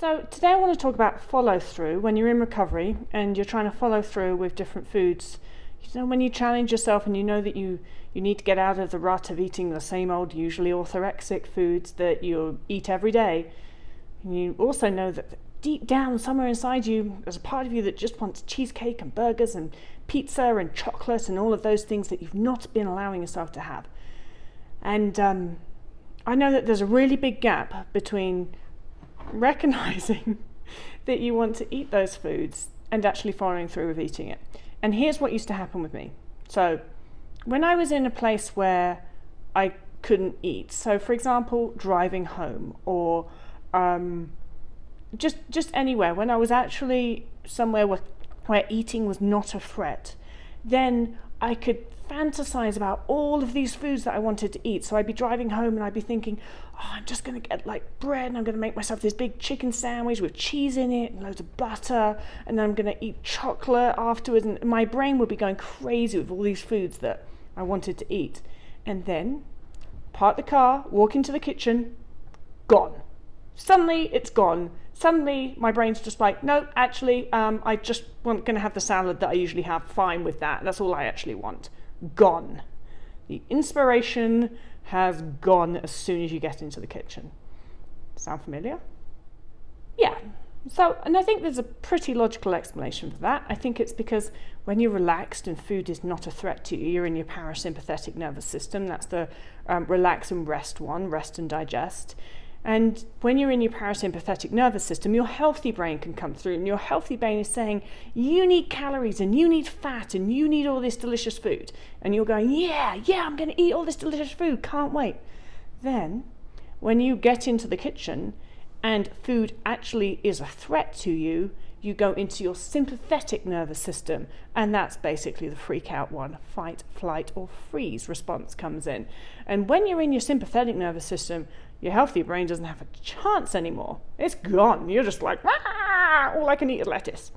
So today I want to talk about follow through when you're in recovery and you're trying to follow through with different foods. You know, when you challenge yourself and you know that you need to get out of the rut of eating the same old, usually orthorexic foods that you eat every day. And you also know that deep down somewhere inside you there's a part of you that just wants cheesecake and burgers and pizza and chocolate and all of those things that you've not been allowing yourself to have. And I know that there's a really big gap between recognizing that you want to eat those foods and actually following through with eating it. And here's what used to happen with me. So when I was in a place where I couldn't eat, so for example driving home or just anywhere, when I was actually somewhere where eating was not a threat, then I could fantasize about all of these foods that I wanted to eat. So I'd be driving home and I'd be thinking, oh, I'm just going to get like bread and I'm going to make myself this big chicken sandwich with cheese in it and loads of butter, and then I'm going to eat chocolate afterwards, and my brain would be going crazy with all these foods that I wanted to eat. And then park the car, walk into the kitchen, gone. Suddenly it's gone. Suddenly my brain's just like, no, actually I just want going to have the salad that I usually have, fine with that, that's all I actually want. Gone. The inspiration has gone as soon as you get into the kitchen. Sound familiar? Yeah. So, and I think there's a pretty logical explanation for that. I think it's because when you're relaxed and food is not a threat to you, you're in your parasympathetic nervous system. That's the relax and rest one, rest and digest. And when you're in your parasympathetic nervous system, your healthy brain can come through, and your healthy brain is saying, you need calories and you need fat and you need all this delicious food. And you're going, yeah, I'm going to eat all this delicious food, can't wait. Then when you get into the kitchen and food actually is a threat to you, you go into your sympathetic nervous system, and that's basically the freak out one. Fight, flight, or freeze response comes in. And when you're in your sympathetic nervous system, your healthy brain doesn't have a chance anymore. It's gone. You're just like, ah, all I can eat is lettuce.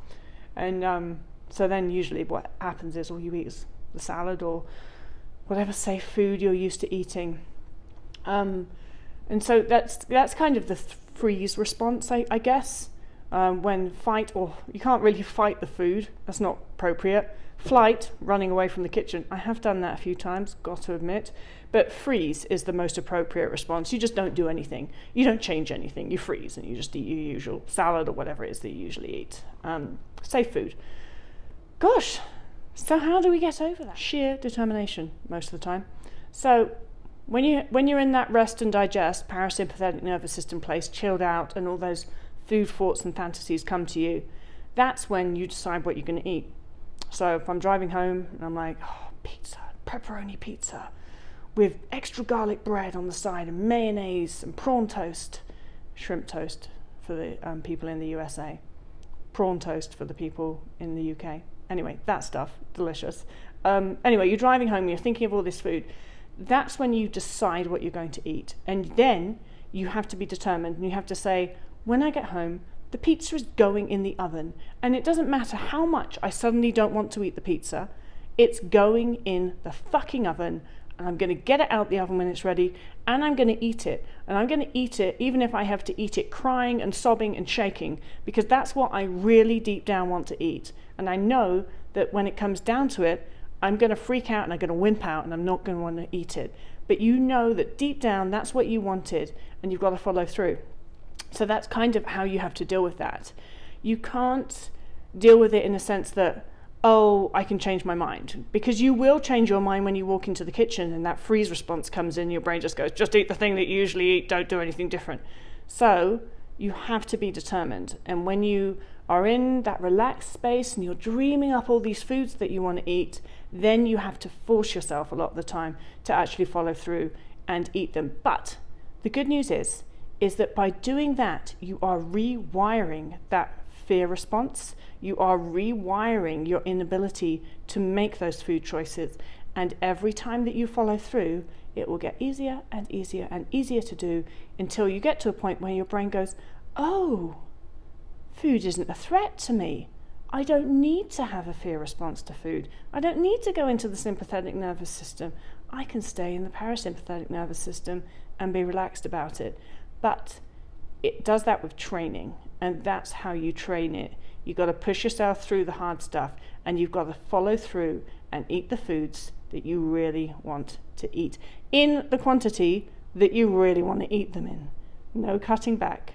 And so then usually what happens is all you eat is the salad or whatever safe food you're used to eating. And so that's kind of the freeze response, I guess. When fight, or you can't really fight the food, that's not appropriate. Flight, running away from the kitchen, I have done that a few times, got to admit, but freeze is the most appropriate response. You just don't do anything, you don't change anything, you freeze and you just eat your usual salad or whatever it is that you usually eat. Safe food. Gosh, so how do we get over that? Sheer determination most of the time. So when you're in that rest and digest, parasympathetic nervous system place, chilled out, and all those food thoughts and fantasies come to you, that's when you decide what you're going to eat. So if I'm driving home and I'm like, oh, pizza, pepperoni pizza with extra garlic bread on the side and mayonnaise and prawn toast, shrimp toast for the people in the USA, prawn toast for the people in the UK. Anyway, that stuff, delicious. Anyway, you're driving home, you're thinking of all this food. That's when you decide what you're going to eat. And then you have to be determined, and you have to say, when I get home, the pizza is going in the oven, and it doesn't matter how much I suddenly don't want to eat the pizza, it's going in the fucking oven, and I'm going to get it out the oven when it's ready, and I'm going to eat it. And I'm going to eat it even if I have to eat it crying and sobbing and shaking, because that's what I really deep down want to eat. And I know that when it comes down to it, I'm going to freak out and I'm going to wimp out and I'm not going to want to eat it. But you know that deep down that's what you wanted, and you've got to follow through. So that's kind of how you have to deal with that. You can't deal with it in a sense that, oh, I can change my mind, because you will change your mind when you walk into the kitchen and that freeze response comes in. Your brain just goes, just eat the thing that you usually eat, don't do anything different. So you have to be determined. And when you are in that relaxed space and you're dreaming up all these foods that you want to eat, then you have to force yourself a lot of the time to actually follow through and eat them. But the good news is that by doing that, you are rewiring that fear response. You are rewiring your inability to make those food choices. And every time that you follow through, it will get easier and easier and easier to do, until you get to a point where your brain goes, oh, food isn't a threat to me. I don't need to have a fear response to food. I don't need to go into the sympathetic nervous system. I can stay in the parasympathetic nervous system and be relaxed about it. But it does that with training, And that's how you train it. You've got to push yourself through the hard stuff, and you've got to follow through and eat the foods that you really want to eat in the quantity that you really want to eat them in. No cutting back.